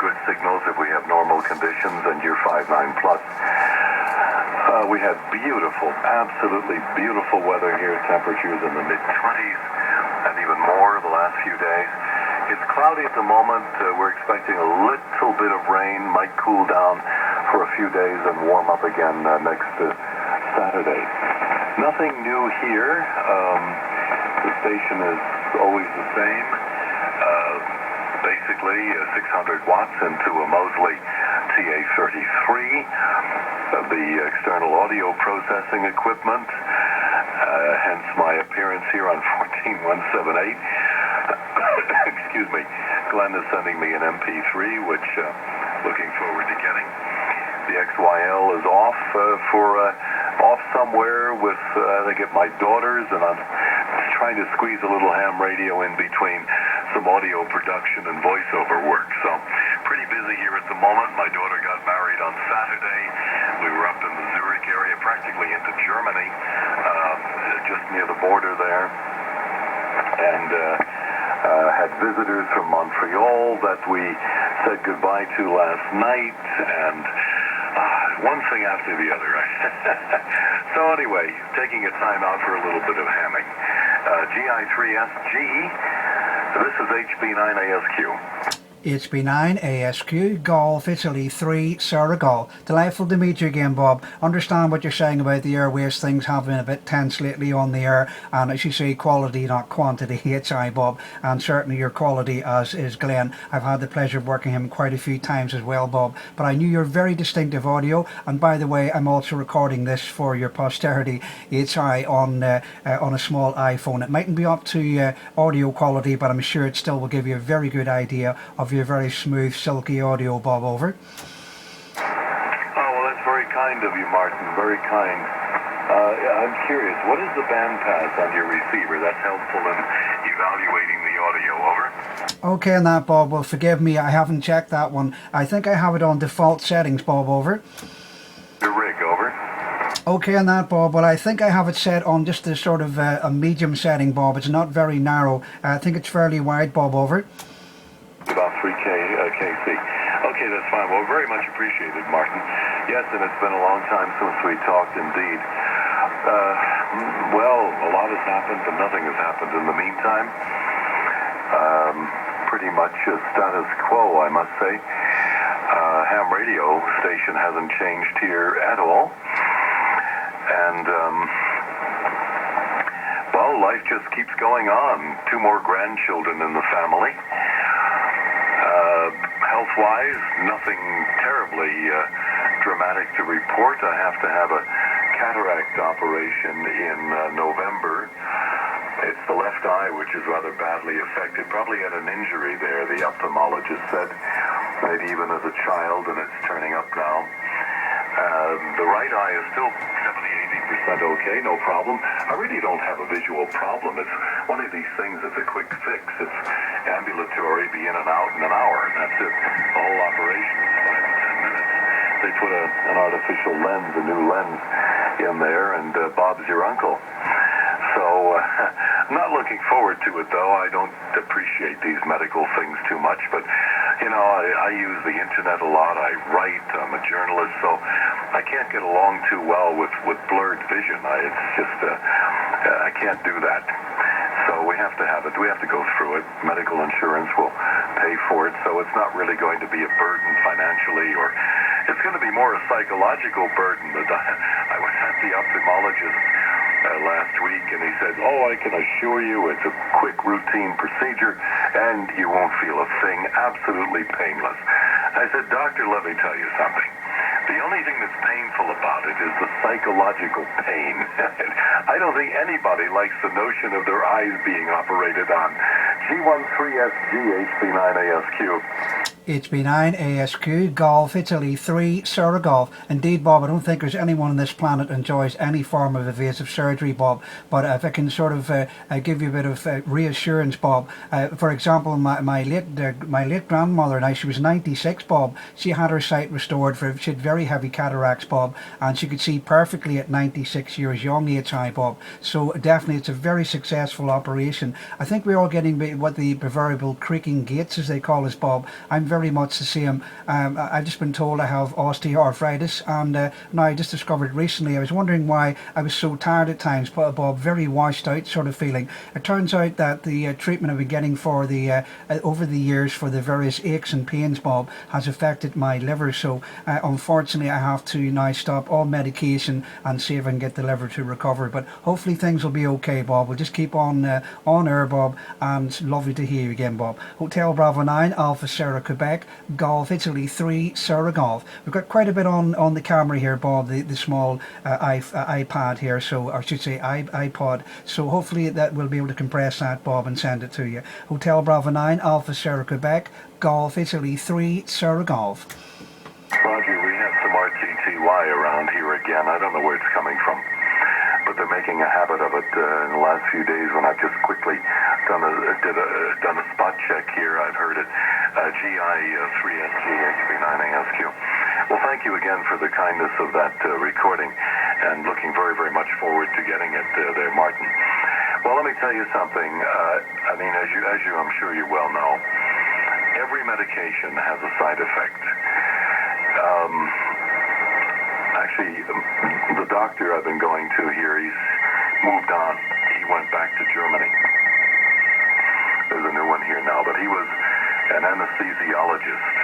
good signals if we have normal conditions and you're 5'9" plus. We had beautiful, absolutely beautiful weather here, temperatures in the mid-20s and even more the last few days. It's cloudy at the moment. We're expecting a little bit of rain, might cool down for a few days and warm up again next Saturday. Nothing new here. The station is always the same. Basically 600 watts into a Mosley TA33. The external audio processing equipment, hence my appearance here on 14178. Excuse me. Glenn is sending me an MP3, which looking forward to getting. The XYL is off off somewhere with I think my daughters, and I'm trying to squeeze a little ham radio in between some audio production and voiceover work. So pretty busy here at the moment. My daughter got married on Saturday. We were up in the Zurich area, practically into Germany, just near the border there, and had visitors from Montreal that we said goodbye to last night, and one thing after the other. So anyway, taking a time out for a little bit of hamming. GI3SG, this is HB9ASQ. HB9ASQ, Golf, Italy 3, Sarah Golf. Delightful to meet you again, Bob. Understand what you're saying about the airways. Things have been a bit tense lately on the air, and as you say, quality not quantity. HI, Bob, and certainly your quality, as is Glenn. I've had the pleasure of working him quite a few times as well, Bob, but I knew your very distinctive audio. And by the way, I'm also recording this for your posterity, HI, on a small iPhone. It mightn't be up to audio quality, but I'm sure it still will give you a very good idea of your very smooth, silky audio, Bob. Over. Oh, well, that's very kind of you, Martin. Very kind. I'm curious, what is the bandpass on your receiver? That's helpful in evaluating the audio. Over. Okay, and that, Bob. Well, forgive me, I haven't checked that one. I think I have it on default settings, Bob. Over. Your rig. Over. Okay, on that, Bob. Well, I think I have it set on just a sort of a medium setting, Bob. It's not very narrow. I think it's fairly wide, Bob. Over. About 3K KC. Okay, that's fine. Well, very much appreciated, Martin. Yes, and it's been a long time since we talked, indeed. Well, a lot has happened, but nothing has happened in the meantime. Pretty much status quo, I must say. Ham radio station hasn't changed here at all. And, well, life just keeps going on. 2 more grandchildren in the family. Health-wise, nothing terribly dramatic to report. I have to have a cataract operation in November. It's the left eye, which is rather badly affected. Probably had an injury there, the ophthalmologist said, maybe even as a child, and it's turning up now. The right eye is still 70-80% okay, no problem. I really don't have a visual problem. It's one of these things that's a quick fix. It's ambulatory, be in and out in an hour, and that's it. The whole operation is 5 to 10 minutes. They put an artificial lens, a new lens in there, and Bob's your uncle. So, I'm not looking forward to it, though. I don't appreciate these medical things too much, but, you know, I use the internet a lot. I write. I'm a journalist, so I can't get along too well with blurred vision. It's just, I can't do that. So we have to have it. We have to go through it. Medical insurance will pay for it, so it's not really going to be a burden financially, or it's going to be more a psychological burden. I was at the ophthalmologist last week, and he said, oh, I can assure you it's a quick routine procedure and you won't feel a thing, absolutely painless. I said, doctor, let me tell you something. The only thing that's painful about it is the psychological pain. I don't think anybody likes the notion of their eyes being operated on. G13SG HB9ASQ. HB9ASQ, Golf, Italy 3, Sarah Golf. Indeed, Bob, I don't think there's anyone on this planet enjoys any form of invasive surgery, Bob. But if I can sort of give you a bit of reassurance, Bob. For example, my late grandmother, now she was 96, Bob. She had her sight restored. She had very heavy cataracts, Bob, and she could see perfectly at 96 years young, HI, Bob. So definitely it's a very successful operation. I think we're all getting what the proverbial creaking gates, as they call us, Bob. I'm very much the same. I've just been told I have osteoarthritis, and now I just discovered recently, I was wondering why I was so tired at times, Bob, very washed out sort of feeling. It turns out that the treatment I've been getting for the over the years for the various aches and pains, Bob, has affected my liver. So unfortunately I have to now stop all medication and see if I can get the liver to recover. But hopefully things will be okay, Bob. We'll just keep on air, Bob, and lovely to hear you again, Bob. Hotel Bravo 9 Alpha Sierra Quebec Golf Italy 3 Sierra Golf. We've got quite a bit on the camera here, Bob, the small iPad here, so, or I should say iPod, so hopefully that we'll be able to compress that, Bob, and send it to you. Hotel Bravo 9 Alpha Sierra Quebec Golf Italy 3 Sierra Golf. Roger, we have some RTTY around here again. I don't know where it's coming from, but they're making a habit of it in the last few days when I've just quickly done a spot check here. I've heard it. GI3SG HB9ASQ. Well, thank you again for the kindness of that recording, and looking very, very much forward to getting it there, Martin. Well, let me tell you something. I mean, as you I'm sure you well know, every medication has a side effect. Actually, the doctor I've been going to here, he's moved on. He went back to Germany. There's a new one here now, but he was an anesthesiologist